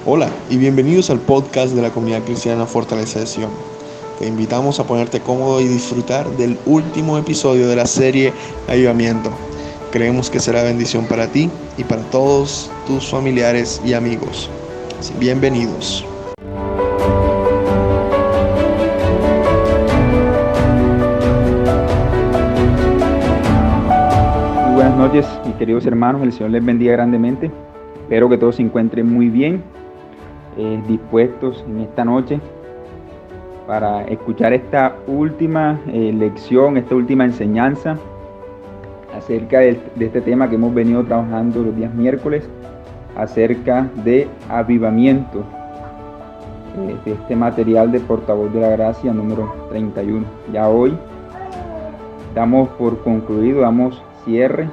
Hola y bienvenidos al podcast de la Comunidad Cristiana Fortaleza de Sion. Te invitamos a ponerte cómodo y disfrutar del último episodio de la serie Avivamiento. Creemos que será bendición para ti y para todos tus familiares y amigos. Bienvenidos. Muy buenas noches, mis queridos hermanos. El Señor les bendiga grandemente. Espero que todos se encuentren muy bien, dispuestos en esta noche para escuchar esta última lección, esta última enseñanza acerca de este tema que hemos venido trabajando los días miércoles, acerca de avivamiento, de este material de Portavoz de la Gracia número 31. Ya hoy damos por concluido, damos cierre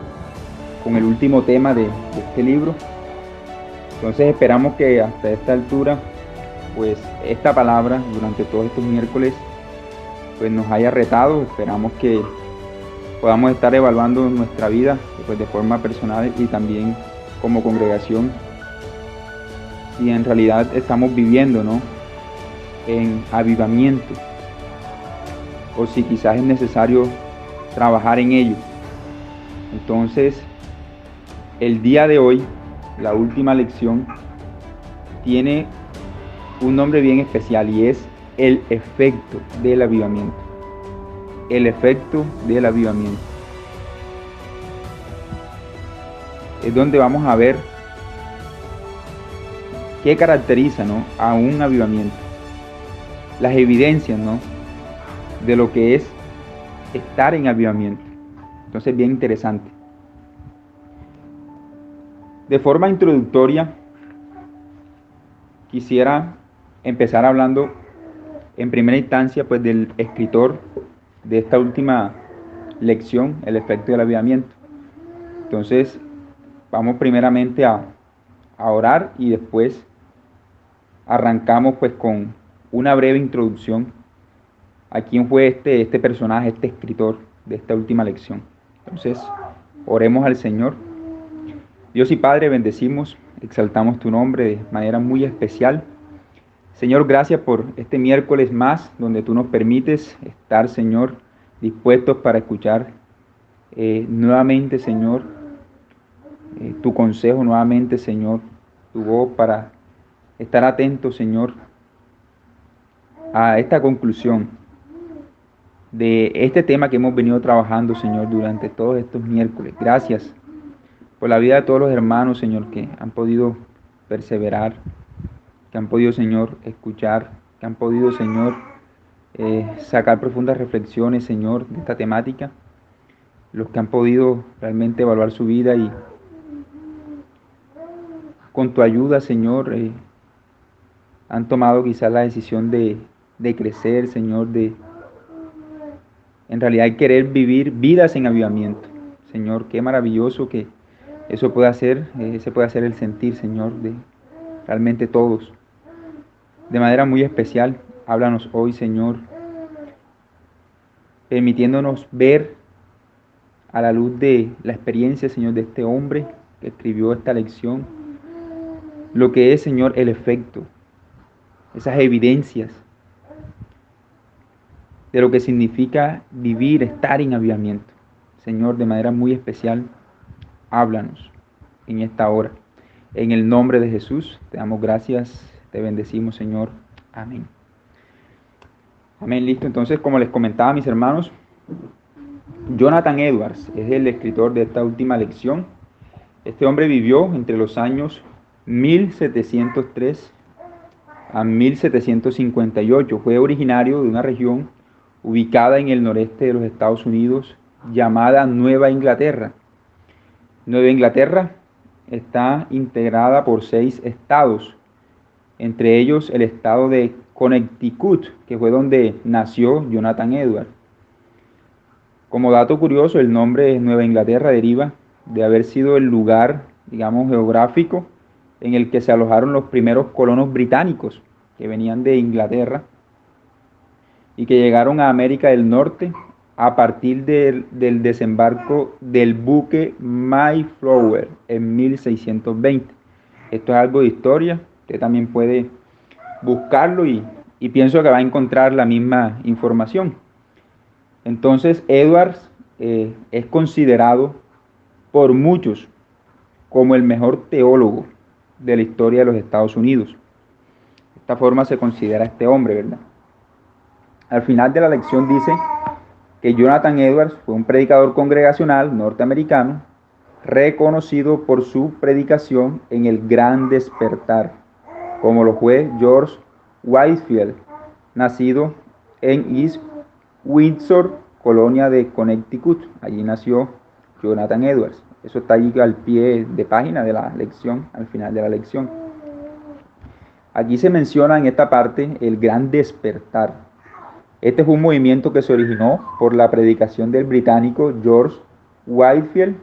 con el último tema de este libro. Entonces esperamos que hasta esta altura, pues esta palabra durante todos estos miércoles, pues nos haya retado. Esperamos que podamos estar evaluando nuestra vida, pues de forma personal y también como congregación, y en realidad estamos viviendo, ¿no?, en avivamiento, o si quizás es necesario trabajar en ello. Entonces, el día de hoy, la última lección, tiene un nombre bien especial y es el efecto del avivamiento. El efecto del avivamiento. Es donde vamos a ver qué caracteriza, ¿no?, a un avivamiento. Las evidencias, ¿no?, de lo que es estar en avivamiento. Entonces, bien interesante. De forma introductoria, quisiera empezar hablando en primera instancia, pues, del escritor de esta última lección, el efecto del avivamiento. Entonces, vamos primeramente a orar y después arrancamos pues con una breve introducción a quién fue este personaje, este escritor de esta última lección. Entonces, oremos al Señor. Dios y Padre, bendecimos, exaltamos tu nombre de manera muy especial. Señor, gracias por este miércoles más, donde tú nos permites estar, Señor, dispuestos para escuchar nuevamente, Señor, tu consejo, nuevamente, Señor, tu voz, para estar atentos, Señor, a esta conclusión de este tema que hemos venido trabajando, Señor, durante todos estos miércoles. Gracias por la vida de todos los hermanos, Señor, que han podido perseverar, que han podido, Señor, escuchar, que han podido, Señor, sacar profundas reflexiones, Señor, de esta temática. Los que han podido realmente evaluar su vida y con tu ayuda, Señor, han tomado quizás la decisión de crecer, Señor, de en realidad querer vivir vidas en avivamiento. Señor, qué maravilloso que eso pueda hacer, ese puede hacer el sentir, Señor, de realmente todos. De manera muy especial, háblanos hoy, Señor, permitiéndonos ver a la luz de la experiencia, Señor, de este hombre que escribió esta lección, lo que es, Señor, el efecto, esas evidencias de lo que significa vivir, estar en avivamiento. Señor, de manera muy especial, háblanos en esta hora. En el nombre de Jesús, te damos gracias, te bendecimos, Señor. Amén. Amén, listo. Entonces, como les comentaba, mis hermanos, Jonathan Edwards es el escritor de esta última lección. Este hombre vivió entre los años 1703 a 1758. Fue originario de una región ubicada en el noreste de los Estados Unidos llamada Nueva Inglaterra. Nueva Inglaterra está integrada por 6 estados, entre ellos el estado de Connecticut, que fue donde nació Jonathan Edwards. Como dato curioso, el nombre de Nueva Inglaterra deriva de haber sido el lugar, digamos, geográfico en el que se alojaron los primeros colonos británicos que venían de Inglaterra y que llegaron a América del Norte a partir del desembarco del buque Mayflower en 1620. Esto es algo de historia Usted también puede buscarlo y pienso que va a encontrar la misma información. Entonces, Edwards es considerado por muchos como el mejor teólogo de la historia de los Estados Unidos. De esta forma se considera este hombre, ¿verdad? Al final de la lección dice que Jonathan Edwards fue un predicador congregacional norteamericano reconocido por su predicación en el Gran Despertar, como lo fue George Whitefield, nacido en East Windsor, colonia de Connecticut. Allí nació Jonathan Edwards. Eso está allí al pie de página de la lección, al final de la lección. Aquí se menciona en esta parte el Gran Despertar. Este fue un movimiento que se originó por la predicación del británico George Whitefield,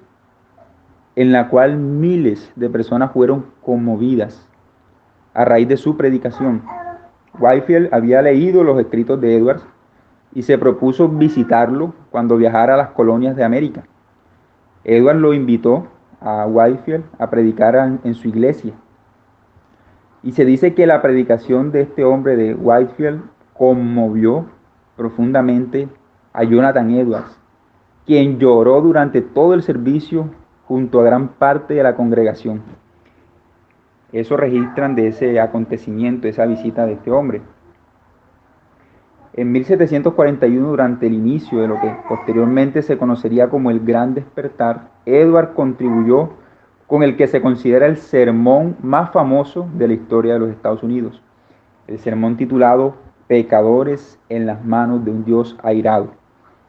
en la cual miles de personas fueron conmovidas a raíz de su predicación. Whitefield había leído los escritos de Edwards y se propuso visitarlo cuando viajara a las colonias de América. Edwards lo invitó a Whitefield a predicar en su iglesia. Y se dice que la predicación de este hombre de Whitefield conmovió profundamente a Jonathan Edwards, quien lloró durante todo el servicio junto a gran parte de la congregación. Eso registran de ese acontecimiento, esa visita de este hombre. En 1741, durante el inicio de lo que posteriormente se conocería como el Gran Despertar, Edwards contribuyó con el que se considera el sermón más famoso de la historia de los Estados Unidos, el sermón titulado Pecadores en las manos de un Dios airado.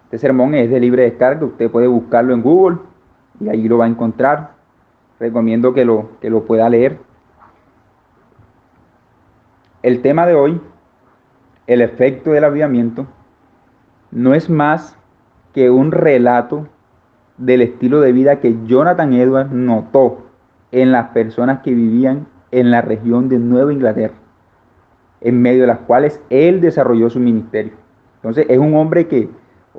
Este sermón es de libre descarga, usted puede buscarlo en Google y ahí lo va a encontrar. Recomiendo que lo pueda leer. El tema de hoy, el efecto del avivamiento, no es más que un relato del estilo de vida que Jonathan Edwards notó en las personas que vivían en la región de Nueva Inglaterra, en medio de las cuales él desarrolló su ministerio. Entonces es un hombre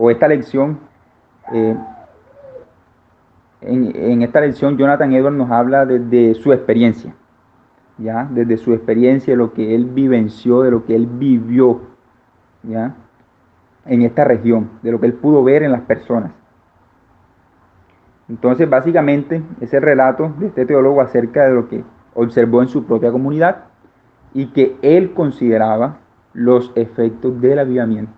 esta lección, en esta lección Jonathan Edwards nos habla desde su experiencia, ¿ya? Desde su experiencia, de lo que él vivenció, de lo que él vivió, ¿ya? En esta región, de lo que él pudo ver en las personas. Entonces, básicamente, ese relato de este teólogo acerca de lo que observó en su propia comunidad y que él consideraba los efectos del avivamiento.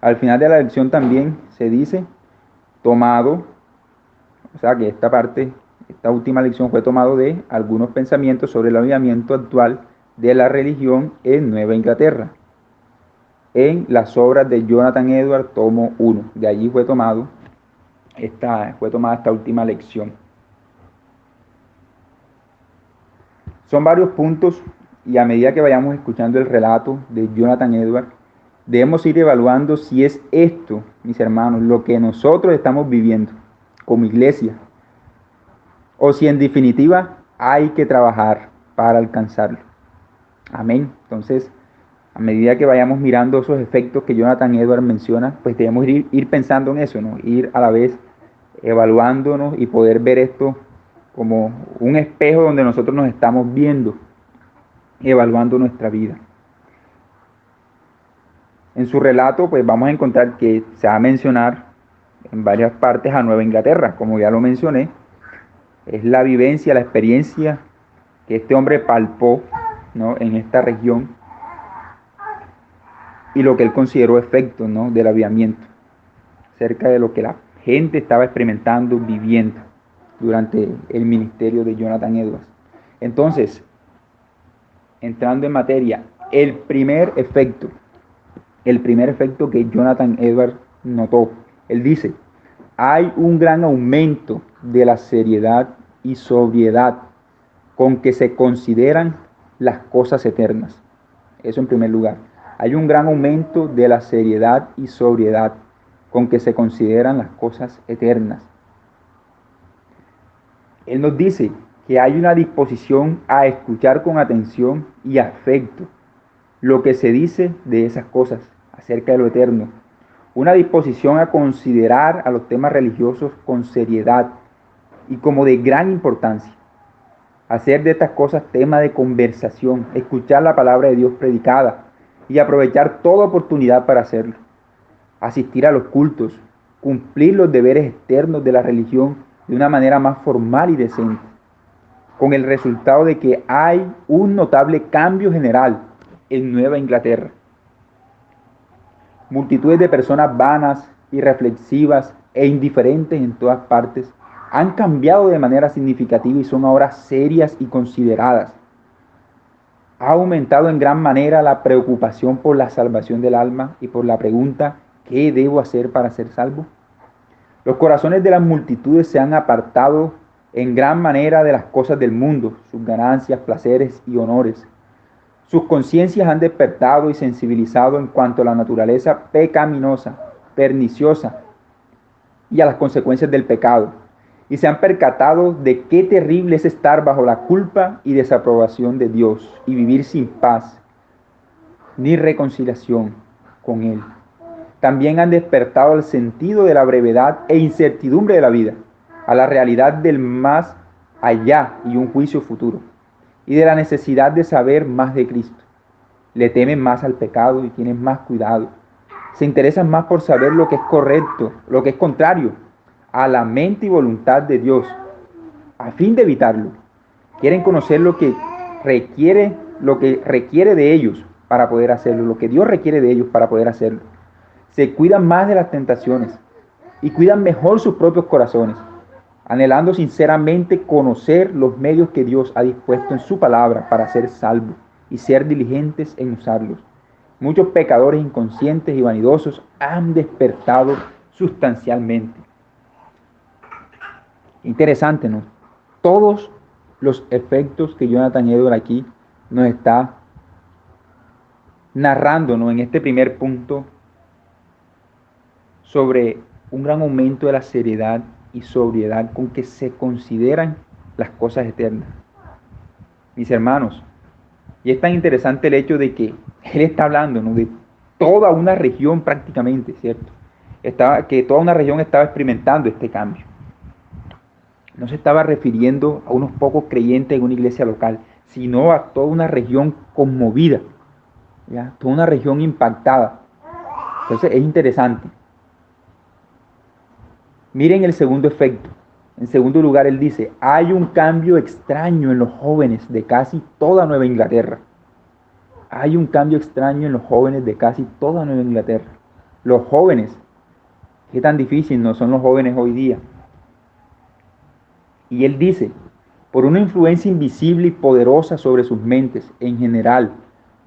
Al final de la lección también se dice, tomado, o sea que esta última lección fue tomado de algunos pensamientos sobre el avivamiento actual de la religión en Nueva Inglaterra, en las obras de Jonathan Edwards, tomo 1. De allí fue tomada esta última lección. Son varios puntos y a medida que vayamos escuchando el relato de Jonathan Edwards, debemos ir evaluando si es esto, mis hermanos, lo que nosotros estamos viviendo como iglesia, o si en definitiva hay que trabajar para alcanzarlo. Amén. Entonces, a medida que vayamos mirando esos efectos que Jonathan Edwards menciona, pues debemos ir pensando en eso, ¿no? Ir a la vez evaluándonos y poder ver esto como un espejo donde nosotros nos estamos viendo, evaluando nuestra vida. En su relato, pues vamos a encontrar que se va a mencionar en varias partes a Nueva Inglaterra, como ya lo mencioné. Es la vivencia, la experiencia que este hombre palpó, ¿no?, en esta región y lo que él consideró efectos, ¿no?, del avivamiento, acerca de lo que la gente estaba experimentando, viviendo durante el ministerio de Jonathan Edwards. Entonces, entrando en materia, el primer efecto que Jonathan Edwards notó, él dice, hay un gran aumento de la seriedad y sobriedad con que se consideran las cosas eternas. Eso en primer lugar. Hay un gran aumento de la seriedad y sobriedad con que se consideran las cosas eternas. Él nos dice que hay una disposición a escuchar con atención y afecto lo que se dice de esas cosas acerca de lo eterno. Una disposición a considerar a los temas religiosos con seriedad y como de gran importancia. hacer de estas cosas tema de conversación, escuchar la palabra de Dios predicada y aprovechar toda oportunidad para hacerlo. Asistir a los cultos, cumplir los deberes externos de la religión de una manera más formal y decente, con el resultado de que hay un notable cambio general en Nueva Inglaterra. Multitudes de personas vanas, irreflexivas e indiferentes en todas partes han cambiado de manera significativa y son ahora serias y consideradas. Ha aumentado en gran manera la preocupación por la salvación del alma y por la pregunta: ¿qué debo hacer para ser salvo? Los corazones de las multitudes se han apartado en gran manera de las cosas del mundo, sus ganancias, placeres y honores. Sus conciencias han despertado y sensibilizado en cuanto a la naturaleza pecaminosa, perniciosa y a las consecuencias del pecado, y se han percatado de qué terrible es estar bajo la culpa y desaprobación de Dios y vivir sin paz ni reconciliación con Él. También han despertado el sentido de la brevedad e incertidumbre de la vida, a la realidad del más allá y un juicio futuro, y de la necesidad de saber más de Cristo. Le temen más al pecado y tienen más cuidado. Se interesan más por saber lo que es correcto, lo que es contrario a la mente y voluntad de Dios, a fin de evitarlo. Quieren conocer lo que requiere de ellos para poder hacerlo, lo que Dios requiere de ellos para poder hacerlo. Se cuidan más de las tentaciones y cuidan mejor sus propios corazones, anhelando sinceramente conocer los medios que Dios ha dispuesto en su palabra para ser salvos y ser diligentes en usarlos. Muchos pecadores inconscientes y vanidosos han despertado sustancialmente. Interesante, ¿no? Todos los efectos que Jonathan Edwards aquí nos está narrando, ¿no?, en este primer punto, sobre un gran aumento de la seriedad y sobriedad con que se consideran las cosas eternas. Mis hermanos, y es tan interesante el hecho de que él está hablando, ¿no?, de toda una región prácticamente, ¿cierto? Que toda una región estaba experimentando este cambio. No se estaba refiriendo a unos pocos creyentes en una iglesia local, sino a toda una región conmovida, ¿ya? Toda una región impactada. Entonces es interesante. Miren el segundo efecto. En segundo lugar, él dice: hay un cambio extraño en los jóvenes de casi toda Nueva Inglaterra. Hay un cambio extraño en los jóvenes de casi toda Nueva Inglaterra. Los jóvenes, qué tan difícil no son los jóvenes hoy día. Y él dice: por una influencia invisible y poderosa sobre sus mentes en general,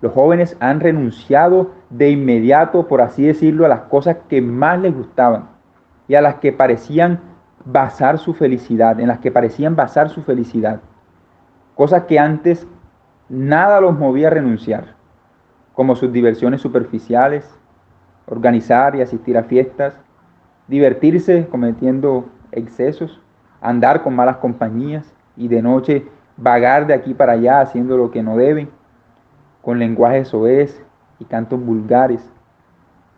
los jóvenes han renunciado de inmediato, por así decirlo, a las cosas que más les gustaban y a las que parecían basar su felicidad, cosas que antes nada los movía a renunciar, como sus diversiones superficiales, organizar y asistir a fiestas, divertirse cometiendo excesos, andar con malas compañías y de noche vagar de aquí para allá haciendo lo que no deben, con lenguaje soez y cantos vulgares.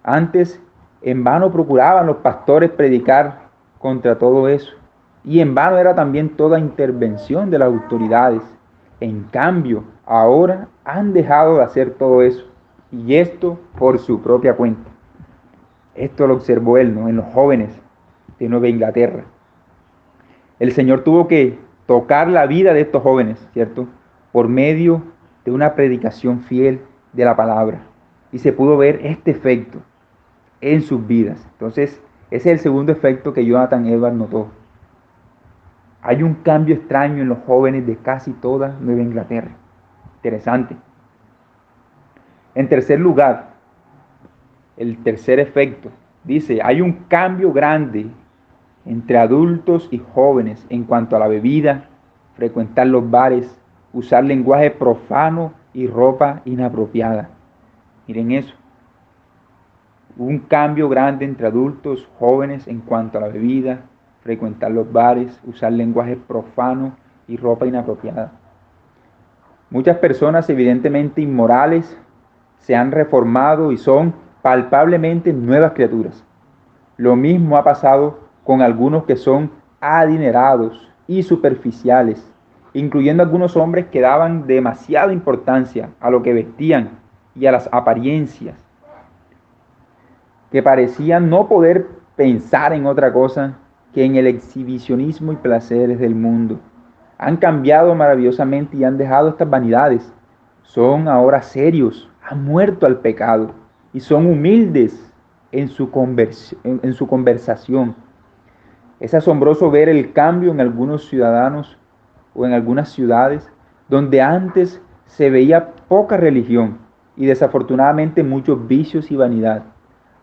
Antes, en vano procuraban los pastores predicar contra todo eso, y en vano era también toda intervención de las autoridades. En cambio, ahora han dejado de hacer todo eso, y esto por su propia cuenta. Esto lo observó él, ¿no?, en los jóvenes de Nueva Inglaterra. El Señor tuvo que tocar la vida de estos jóvenes, ¿cierto?, por medio de una predicación fiel de la palabra, y se pudo ver este efecto en sus vidas. Entonces, ese es el segundo efecto que Jonathan Edwards notó. Hay un cambio extraño en los jóvenes de casi toda Nueva Inglaterra. Interesante. En tercer lugar, el tercer efecto, dice: hay un cambio grande entre adultos y jóvenes en cuanto a la bebida, frecuentar los bares, usar lenguaje profano y ropa inapropiada. Miren eso. Un cambio grande entre adultos, jóvenes en cuanto a la bebida, frecuentar los bares, usar lenguaje profano y ropa inapropiada. Muchas personas evidentemente inmorales se han reformado y son palpablemente nuevas criaturas. Lo mismo ha pasado con algunos que son adinerados y superficiales incluyendo algunos hombres que daban demasiada importancia a lo que vestían y a las apariencias, que parecían no poder pensar en otra cosa que en el exhibicionismo y placeres del mundo. Han cambiado maravillosamente y han dejado estas vanidades. Son ahora serios, han muerto al pecado y son humildes en su conversación. Es asombroso ver el cambio en algunos ciudadanos o en algunas ciudades donde antes se veía poca religión y desafortunadamente muchos vicios y vanidad.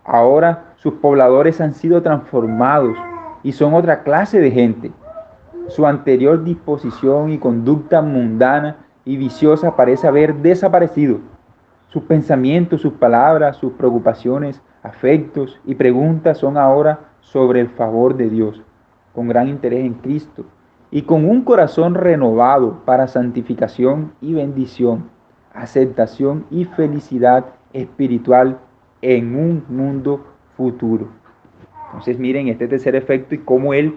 Ahora sus pobladores han sido transformados y son otra clase de gente. Su anterior disposición y conducta mundana y viciosa parece haber desaparecido. Sus pensamientos, sus palabras, sus preocupaciones, afectos y preguntas son ahora sobre el favor de Dios, con gran interés en Cristo y con un corazón renovado para santificación y bendición, aceptación y felicidad espiritual en un mundo futuro. Entonces miren este tercer efecto y cómo él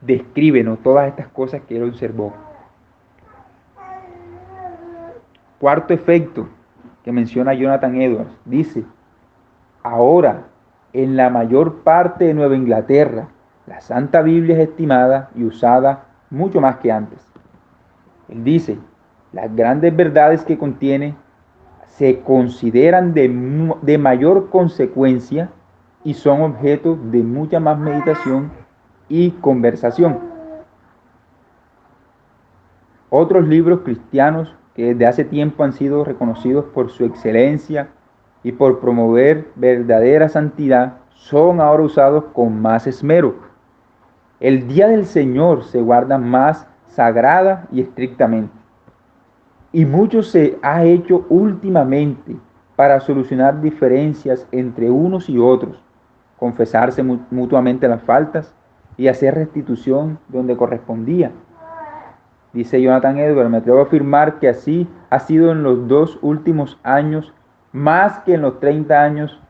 describe, ¿no?, todas estas cosas que él observó. Cuarto efecto que menciona Jonathan Edwards, dice: ahora, en la mayor parte de Nueva Inglaterra, la Santa Biblia es estimada y usada mucho más que antes. Él dice: las grandes verdades que contiene se consideran de mayor consecuencia y son objeto de mucha más meditación y conversación. Otros libros cristianos que desde hace tiempo han sido reconocidos por su excelencia y por promover verdadera santidad son ahora usados con más esmero. El día del Señor se guarda más sagrada y estrictamente. Y mucho se ha hecho últimamente para solucionar diferencias entre unos y otros, confesarse mutuamente las faltas y hacer restitución donde correspondía. Dice Jonathan Edwards: me atrevo a afirmar que así ha sido en los 2 últimos años más que en los 30 años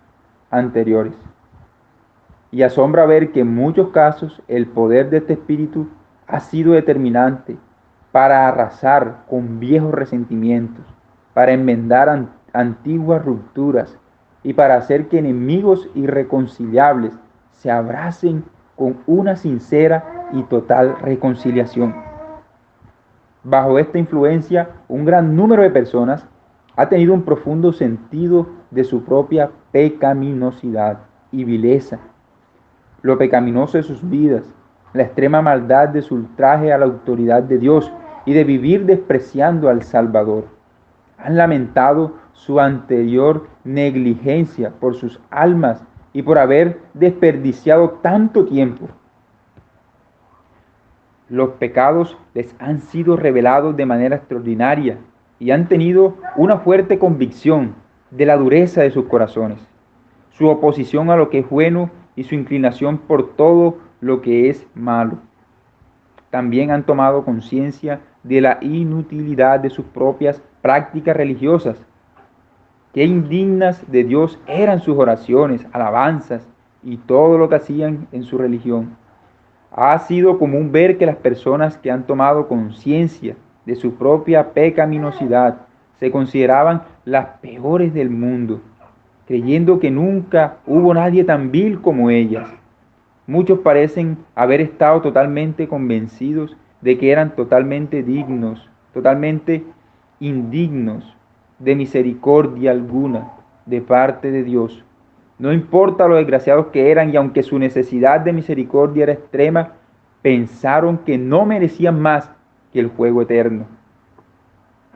anteriores. Y asombra ver que en muchos casos el poder de este espíritu ha sido determinante para arrasar con viejos resentimientos, para enmendar antiguas rupturas y para hacer que enemigos irreconciliables se abracen con una sincera y total reconciliación. Bajo esta influencia, un gran número de personas ha tenido un profundo sentido de su propia pecaminosidad y vileza, lo pecaminoso de sus vidas, la extrema maldad de su ultraje a la autoridad de Dios y de vivir despreciando al Salvador. Han lamentado su anterior negligencia por sus almas y por haber desperdiciado tanto tiempo. Los pecados les han sido revelados de manera extraordinaria y han tenido una fuerte convicción de la dureza de sus corazones, su oposición a lo que es bueno y su inclinación por todo lo que es malo. También han tomado conciencia de la inutilidad de sus propias prácticas religiosas. Qué indignas de Dios eran sus oraciones, alabanzas y todo lo que hacían en su religión. Ha sido común ver que las personas que han tomado conciencia de su propia pecaminosidad se consideraban las peores del mundo, creyendo que nunca hubo nadie tan vil como ellas. Muchos parecen haber estado totalmente convencidos de que eran totalmente indignos de misericordia alguna de parte de Dios. No importa lo desgraciados que eran, y aunque su necesidad de misericordia era extrema, pensaron que no merecían más que el fuego eterno.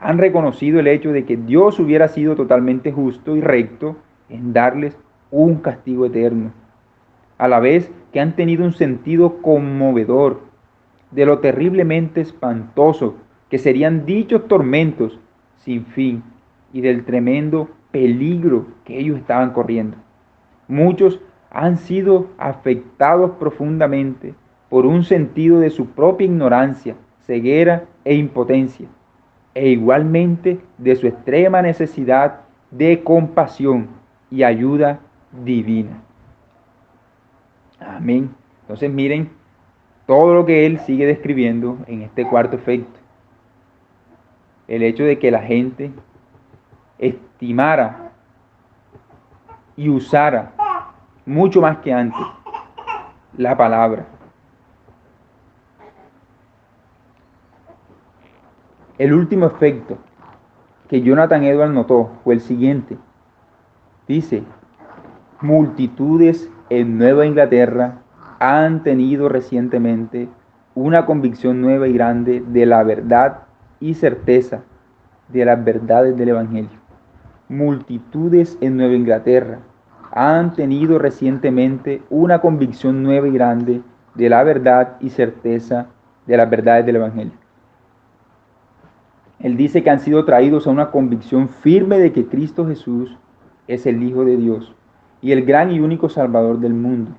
Han reconocido el hecho de que Dios hubiera sido totalmente justo y recto en darles un castigo eterno, a la vez que han tenido un sentido conmovedor de lo terriblemente espantoso que serían dichos tormentos sin fin y del tremendo peligro que ellos estaban corriendo. Muchos han sido afectados profundamente por un sentido de su propia ignorancia, ceguera e impotencia, e igualmente de su extrema necesidad de compasión y ayuda divina. Amén. Entonces miren todo lo que él sigue describiendo en este cuarto efecto. el hecho de que la gente estimara y usara mucho más que antes la palabra. El último efecto que Jonathan Edwards notó fue el siguiente. Dice: multitudes en Nueva Inglaterra han tenido recientemente una convicción nueva y grande de la verdad y certeza de las verdades del Evangelio. Multitudes en Nueva Inglaterra han tenido recientemente una convicción nueva y grande de la verdad y certeza de las verdades del Evangelio. Él dice que han sido traídos a una convicción firme de que Cristo Jesús es el Hijo de Dios y el gran y único Salvador del mundo,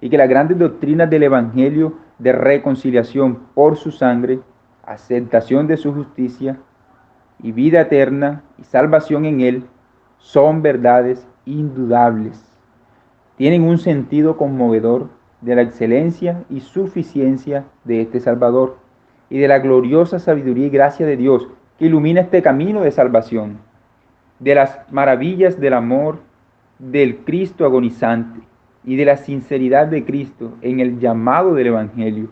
y que las grandes doctrinas del Evangelio de reconciliación por su sangre, aceptación de su justicia y vida eterna y salvación en Él son verdades indudables. Tienen un sentido conmovedor de la excelencia y suficiencia de este Salvador y de la gloriosa sabiduría y gracia de Dios que ilumina este camino de salvación, de las maravillas del amor del Cristo agonizante y de la sinceridad de Cristo en el llamado del Evangelio.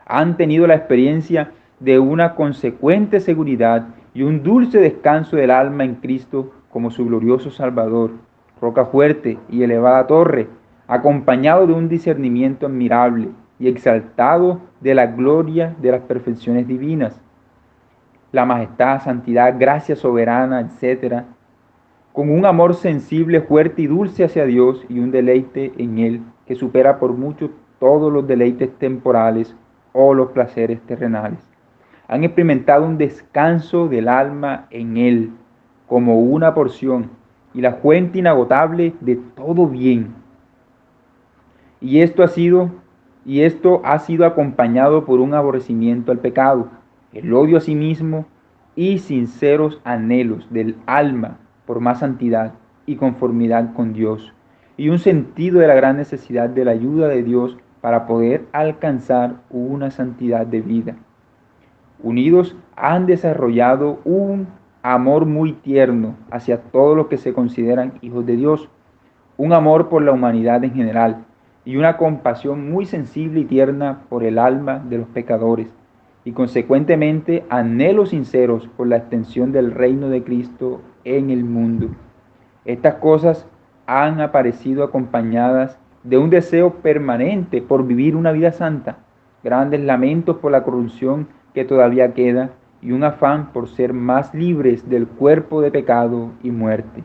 Han tenido la experiencia de una consecuente seguridad y un dulce descanso del alma en Cristo como su glorioso Salvador, roca fuerte y elevada torre, acompañado de un discernimiento admirable y exaltado de la gloria de las perfecciones divinas, la majestad, santidad, gracia soberana, etc., con un amor sensible, fuerte y dulce hacia Dios y un deleite en Él que supera por mucho todos los deleites temporales o los placeres terrenales. Han experimentado un descanso del alma en Él como una porción y la fuente inagotable de todo bien. Y esto ha sido acompañado por un aborrecimiento al pecado, el odio a sí mismo y sinceros anhelos del alma por más santidad y conformidad con Dios, y un sentido de la gran necesidad de la ayuda de Dios para poder alcanzar una santidad de vida. Unidos han desarrollado un amor muy tierno hacia todos los que se consideran hijos de Dios, un amor por la humanidad en general y una compasión muy sensible y tierna por el alma de los pecadores, y consecuentemente anhelos sinceros por la extensión del reino de Cristo en el mundo. Estas cosas han aparecido acompañadas de un deseo permanente por vivir una vida santa, grandes lamentos por la corrupción que todavía queda y un afán por ser más libres del cuerpo de pecado y muerte.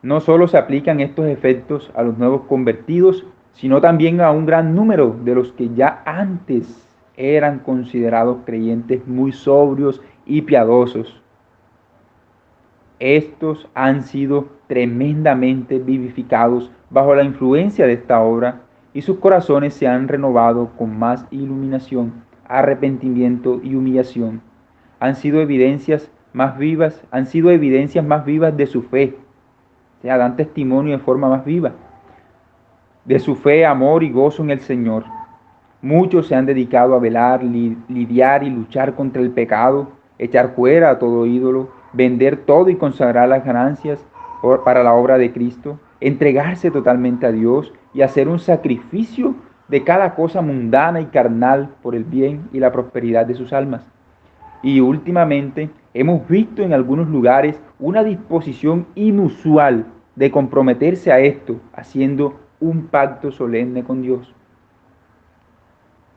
No solo se aplican estos efectos a los nuevos convertidos, sino también a un gran número de los que ya antes eran considerados creyentes muy sobrios y piadosos. Estos han sido tremendamente vivificados bajo la influencia de esta obra y sus corazones se han renovado con más iluminación, arrepentimiento y humillación. Han sido evidencias más vivas de su fe. O sea, dan testimonio de forma más viva de su fe, amor y gozo en el Señor. Muchos se han dedicado a velar, lidiar y luchar contra el pecado, echar fuera a todo ídolo, vender todo y consagrar las ganancias para la obra de Cristo, entregarse totalmente a Dios y hacer un sacrificio de cada cosa mundana y carnal por el bien y la prosperidad de sus almas. Y últimamente hemos visto en algunos lugares una disposición inusual de comprometerse a esto, haciendo un pacto solemne con Dios.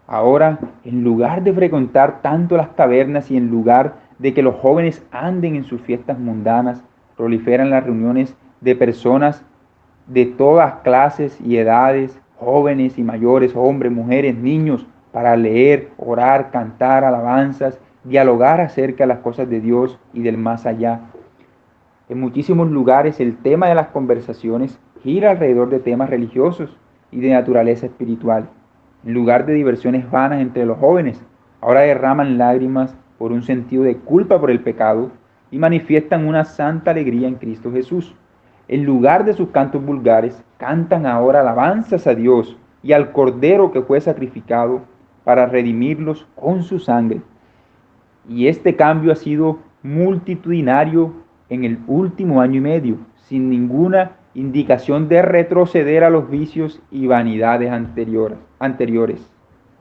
Ahora, en lugar de frecuentar tanto las tabernas y en lugar de que los jóvenes anden en sus fiestas mundanas, proliferan las reuniones de personas de todas clases y edades, jóvenes y mayores, hombres, mujeres, niños, para leer, orar, cantar alabanzas, dialogar acerca de las cosas de Dios y del más allá. En muchísimos lugares el tema de las conversaciones gira alrededor de temas religiosos y de naturaleza espiritual. En lugar de diversiones vanas entre los jóvenes, ahora derraman lágrimas por un sentido de culpa por el pecado y manifiestan una santa alegría en Cristo Jesús. En lugar de sus cantos vulgares, cantan ahora alabanzas a Dios y al Cordero que fue sacrificado para redimirlos con su sangre. Y este cambio ha sido multitudinario en el último año y medio, sin ninguna indicación de retroceder a los vicios y vanidades anteriores.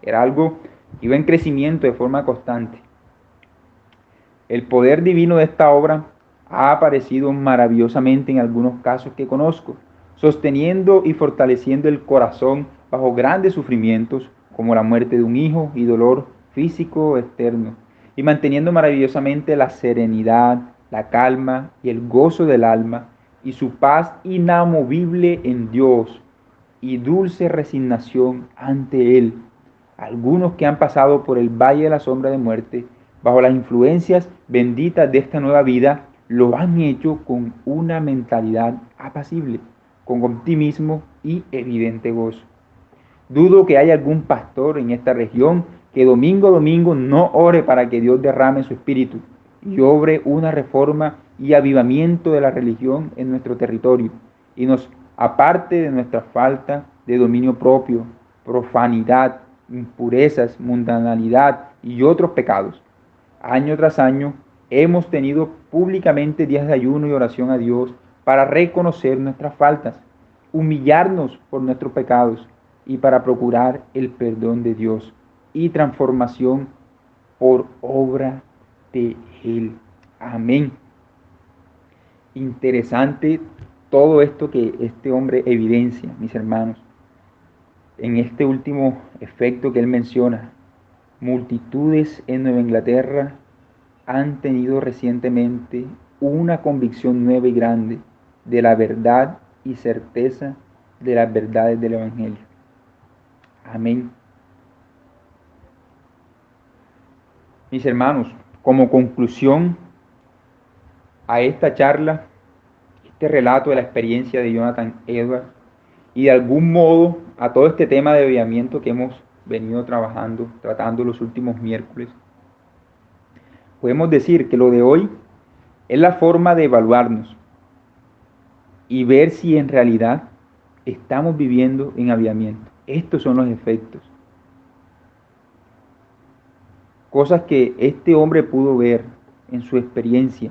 Era algo que iba en crecimiento de forma constante. El poder divino de esta obra ha aparecido maravillosamente en algunos casos que conozco, sosteniendo y fortaleciendo el corazón bajo grandes sufrimientos, como la muerte de un hijo y dolor físico externo, y manteniendo maravillosamente la serenidad, la calma y el gozo del alma, y su paz inamovible en Dios, y dulce resignación ante Él. Algunos que han pasado por el valle de la sombra de muerte, bajo las influencias benditas de esta nueva vida, lo han hecho con una mentalidad apacible, con optimismo y evidente gozo. Dudo que haya algún pastor en esta región que domingo a domingo no ore para que Dios derrame su espíritu y obre una reforma y avivamiento de la religión en nuestro territorio y nos aparte de nuestra falta de dominio propio, profanidad, impurezas, mundanalidad y otros pecados. Año tras año hemos tenido públicamente días de ayuno y oración a Dios para reconocer nuestras faltas, humillarnos por nuestros pecados y para procurar el perdón de Dios y transformación por obra de Él. Amén. Interesante todo esto que este hombre evidencia, mis hermanos. En este último efecto que él menciona, multitudes en Nueva Inglaterra han tenido recientemente una convicción nueva y grande de la verdad y certeza de las verdades del Evangelio. Amén. Mis hermanos, como conclusión a esta charla, este relato de la experiencia de Jonathan Edwards y de algún modo a todo este tema de avivamiento que hemos venido tratando los últimos miércoles, podemos decir que lo de hoy es la forma de evaluarnos y ver si en realidad estamos viviendo en avivamiento. Estos son los efectos. Cosas que este hombre pudo ver en su experiencia.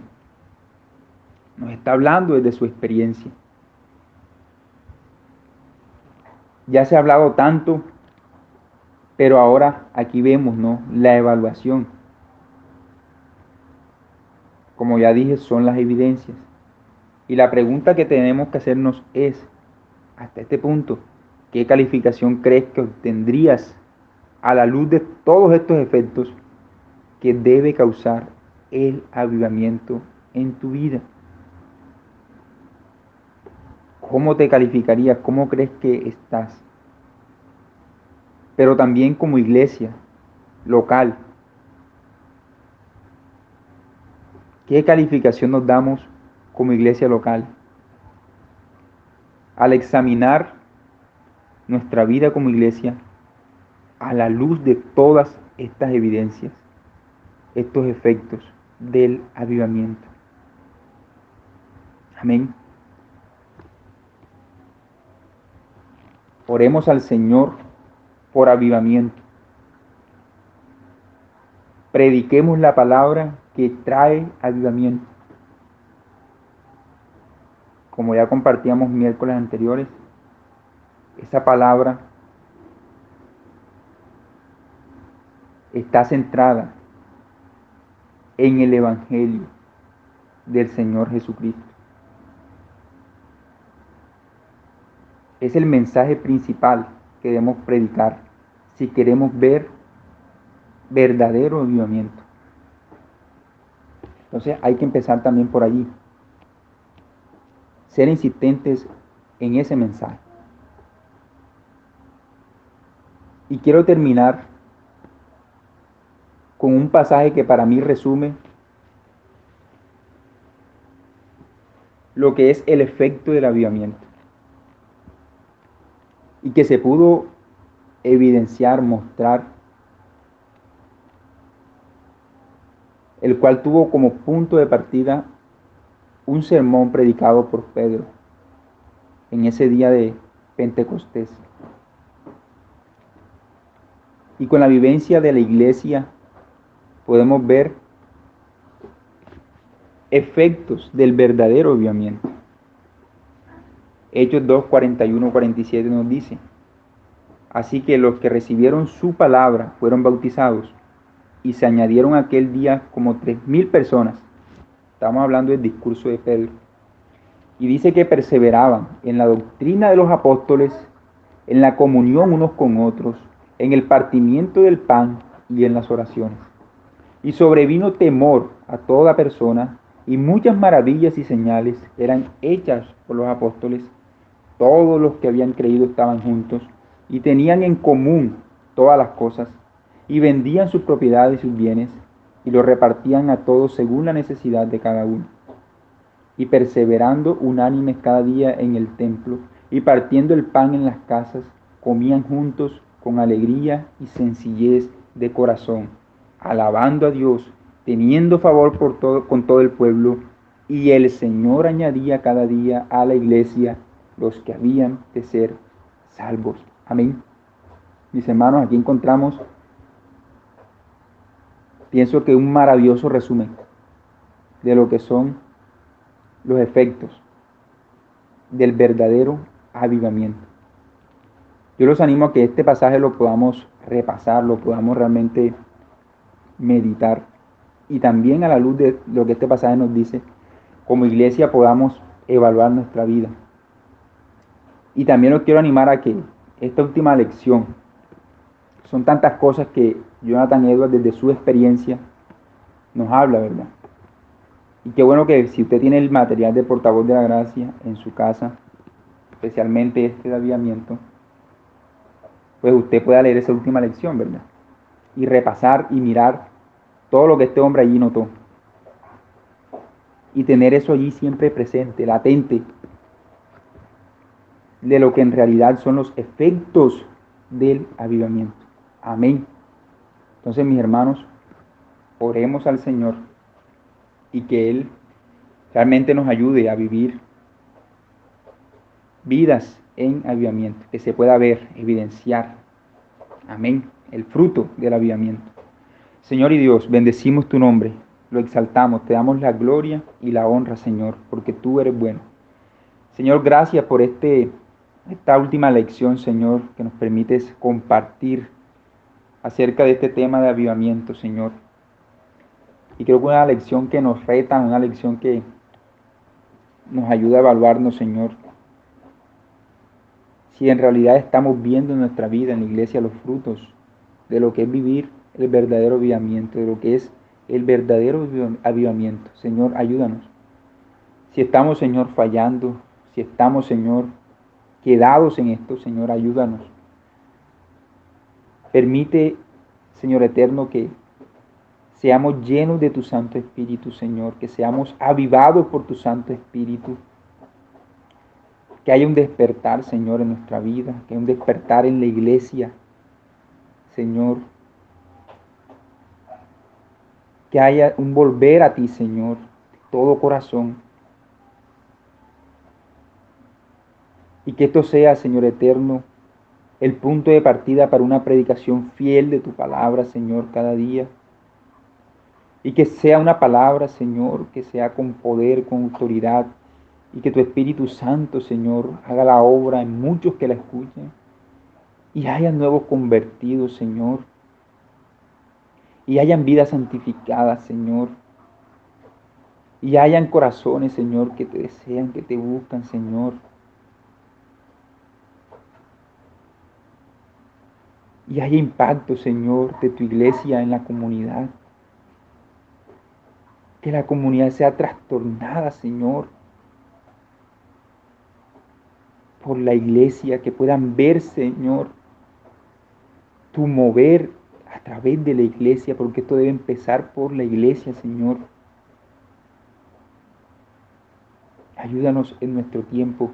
Nos está hablando desde su experiencia. Ya se ha hablado tanto, pero ahora aquí vemos, ¿no?, la evaluación. Como ya dije, son las evidencias. Y la pregunta que tenemos que hacernos es, hasta este punto, ¿qué calificación crees que obtendrías a la luz de todos estos efectos que debe causar el avivamiento en tu vida? ¿Cómo te calificarías? ¿Cómo crees que estás? Pero también como iglesia local, ¿qué calificación nos damos como iglesia local? Al examinar nuestra vida como iglesia a la luz de todas estas evidencias, estos efectos del avivamiento. Amén. Oremos al Señor por avivamiento. Prediquemos la palabra que trae avivamiento. Como ya compartíamos miércoles anteriores, esa palabra está centrada en el Evangelio del Señor Jesucristo. Es el mensaje principal que debemos predicar si queremos ver verdadero avivamiento. Entonces hay que empezar también por allí. Ser insistentes en ese mensaje. Y quiero terminar con un pasaje que para mí resume lo que es el efecto del avivamiento y que se pudo evidenciar, mostrar, el cual tuvo como punto de partida un sermón predicado por Pedro en ese día de Pentecostés. Y con la vivencia de la iglesia podemos ver efectos del verdadero avivamiento. Hechos 2, 41, 47 nos dice: así que los que recibieron su palabra fueron bautizados, y se añadieron aquel día como 3,000 personas. Estamos hablando del discurso de Pedro. Y dice que perseveraban en la doctrina de los apóstoles, en la comunión unos con otros, en el partimiento del pan y en las oraciones. Y sobrevino temor a toda persona, y muchas maravillas y señales eran hechas por los apóstoles. Todos los que habían creído estaban juntos y tenían en común todas las cosas, y vendían sus propiedades y sus bienes, y los repartían a todos según la necesidad de cada uno. Y perseverando unánimes cada día en el templo, y partiendo el pan en las casas, comían juntos con alegría y sencillez de corazón, alabando a Dios, teniendo favor con todo el pueblo, y el Señor añadía cada día a la iglesia los que habían de ser salvos. Amén. Mis hermanos, aquí encontramos, pienso que un maravilloso resumen de lo que son los efectos del verdadero avivamiento. Yo los animo a que este pasaje lo podamos repasar, lo podamos realmente meditar, y también a la luz de lo que este pasaje nos dice, como iglesia podamos evaluar nuestra vida. Y también los quiero animar a que esta última lección, son tantas cosas que Jonathan Edwards desde su experiencia nos habla, ¿verdad? Y qué bueno que si usted tiene el material de Portavoz de la Gracia en su casa, especialmente este de avivamiento, pues usted pueda leer esa última lección, ¿verdad? Y repasar y mirar todo lo que este hombre allí notó. Y tener eso allí siempre presente, latente, de lo que en realidad son los efectos del avivamiento. Amén. Entonces, mis hermanos, oremos al Señor y que Él realmente nos ayude a vivir vidas en avivamiento, que se pueda ver, evidenciar. Amén. El fruto del avivamiento. Señor y Dios, bendecimos tu nombre, lo exaltamos, te damos la gloria y la honra, Señor, porque tú eres bueno. Señor, gracias por esta última lección, Señor, que nos permites compartir acerca de este tema de avivamiento, Señor. Y creo que una lección que nos reta, una lección que nos ayuda a evaluarnos, Señor, si en realidad estamos viendo en nuestra vida, en la iglesia, los frutos de lo que es vivir el verdadero avivamiento, de lo que es el verdadero avivamiento. Señor, ayúdanos. Si estamos, Señor, fallando, si estamos, Señor, quedados en esto, Señor, ayúdanos. Permite, Señor eterno, que seamos llenos de tu Santo Espíritu, Señor, que seamos avivados por tu Santo Espíritu, que haya un despertar, Señor, en nuestra vida, que haya un despertar en la iglesia, Señor, que haya un volver a ti, Señor, de todo corazón, y que esto sea, Señor eterno, el punto de partida para una predicación fiel de tu palabra, Señor, cada día. Y que sea una palabra, Señor, que sea con poder, con autoridad, y que tu Espíritu Santo, Señor, haga la obra en muchos que la escuchen, y hayan nuevos convertidos, Señor, y hayan vidas santificadas, Señor, y hayan corazones, Señor, que te desean, que te buscan, Señor. Y haya impacto, Señor, de tu iglesia en la comunidad. Que la comunidad sea trastornada, Señor, por la iglesia, que puedan ver, Señor, tu mover a través de la iglesia, porque esto debe empezar por la iglesia, Señor. Ayúdanos en nuestro tiempo,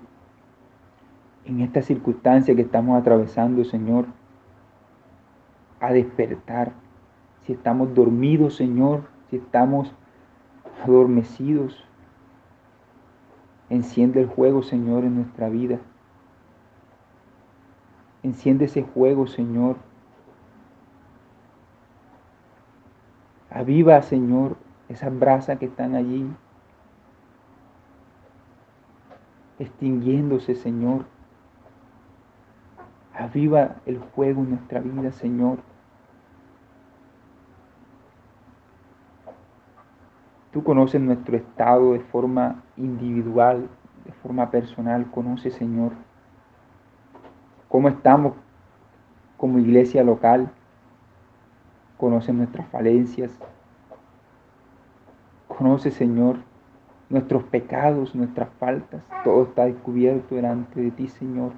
en esta circunstancia que estamos atravesando, Señor, a despertar. Si estamos dormidos, Señor, si estamos adormecidos, enciende el fuego, Señor, en nuestra vida. Enciende ese fuego, Señor, Aviva, Señor, esas brasas que están allí extinguiéndose, Señor. Aviva el fuego en nuestra vida, Señor. Tú conoces nuestro estado de forma individual, de forma personal. Conoces, Señor, cómo estamos como iglesia local. Conoces nuestras falencias. Conoces, Señor, nuestros pecados, nuestras faltas. Todo está descubierto delante de ti, Señor.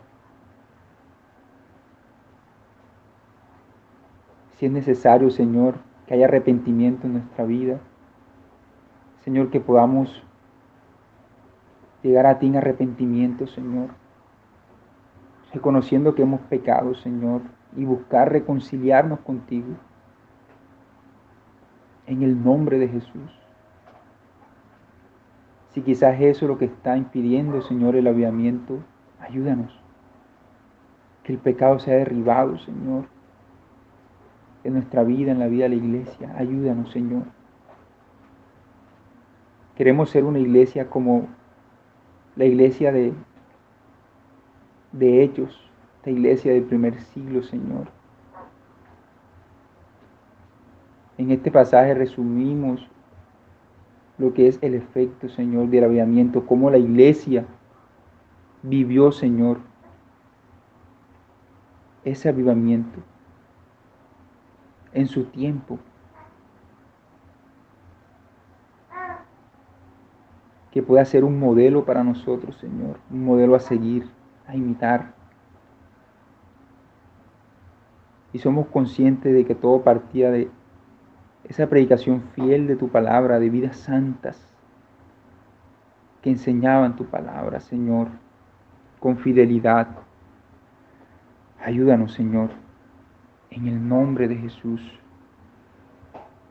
Si es necesario, Señor, que haya arrepentimiento en nuestra vida, Señor, que podamos llegar a ti en arrepentimiento, Señor, reconociendo que hemos pecado, Señor, y buscar reconciliarnos contigo. En el nombre de Jesús. Si quizás eso es lo que está impidiendo, Señor, el avivamiento, ayúdanos. Que el pecado sea derribado, Señor, en nuestra vida, en la vida de la iglesia. Ayúdanos, Señor. Queremos ser una iglesia como la iglesia de Hechos, la iglesia del primer siglo, Señor. En este pasaje resumimos lo que es el efecto, Señor, del avivamiento, cómo la iglesia vivió, Señor, ese avivamiento en su tiempo. Que pueda ser un modelo para nosotros, Señor, un modelo a seguir, a imitar. Y somos conscientes de que todo partía de esa predicación fiel de tu palabra, de vidas santas que enseñaban tu palabra, Señor, con fidelidad. Ayúdanos, Señor, en el nombre de Jesús.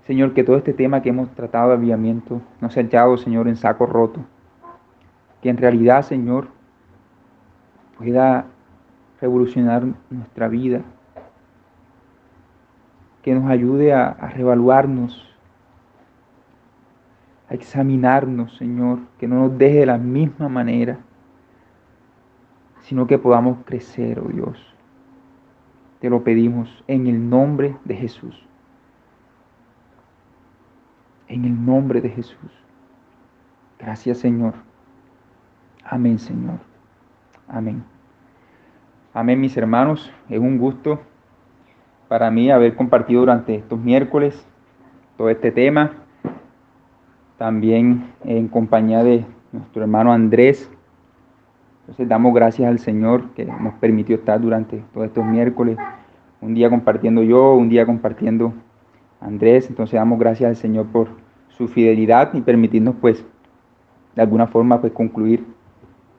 Señor, que todo este tema que hemos tratado de avivamiento no sea echado, Señor, en saco roto. Que en realidad, Señor, pueda revolucionar nuestra vida. Que nos ayude a reevaluarnos, a examinarnos, Señor. Que no nos deje de la misma manera, sino que podamos crecer, oh Dios. Te lo pedimos en el nombre de Jesús. En el nombre de Jesús. Gracias, Señor. Amén, Señor. Amén. Amén, mis hermanos. Es un gusto para mí haber compartido durante estos miércoles todo este tema. También en compañía de nuestro hermano Andrés. Entonces damos gracias al Señor que nos permitió estar durante todos estos miércoles. Un día compartiendo yo, un día compartiendo Andrés. Entonces damos gracias al Señor por su fidelidad y permitirnos, pues, de alguna forma, pues, concluir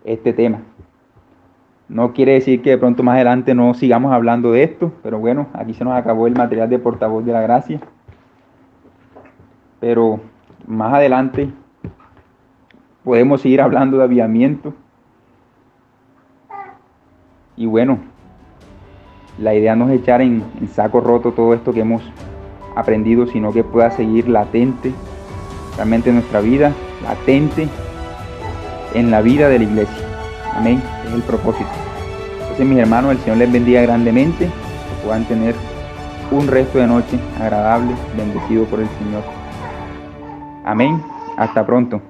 este tema. No quiere decir que de pronto más adelante no sigamos hablando de esto, pero bueno, aquí se nos acabó el material de portavoz de la gracia. Pero más adelante podemos seguir hablando de avivamiento. Y bueno, la idea no es echar en saco roto todo esto que hemos aprendido, sino que pueda seguir latente realmente en nuestra vida, latente en la vida de la iglesia. Amén, es el propósito. Entonces, mis hermanos, el Señor les bendiga grandemente, que puedan tener un resto de noche agradable, bendecido por el Señor. Amén, hasta pronto.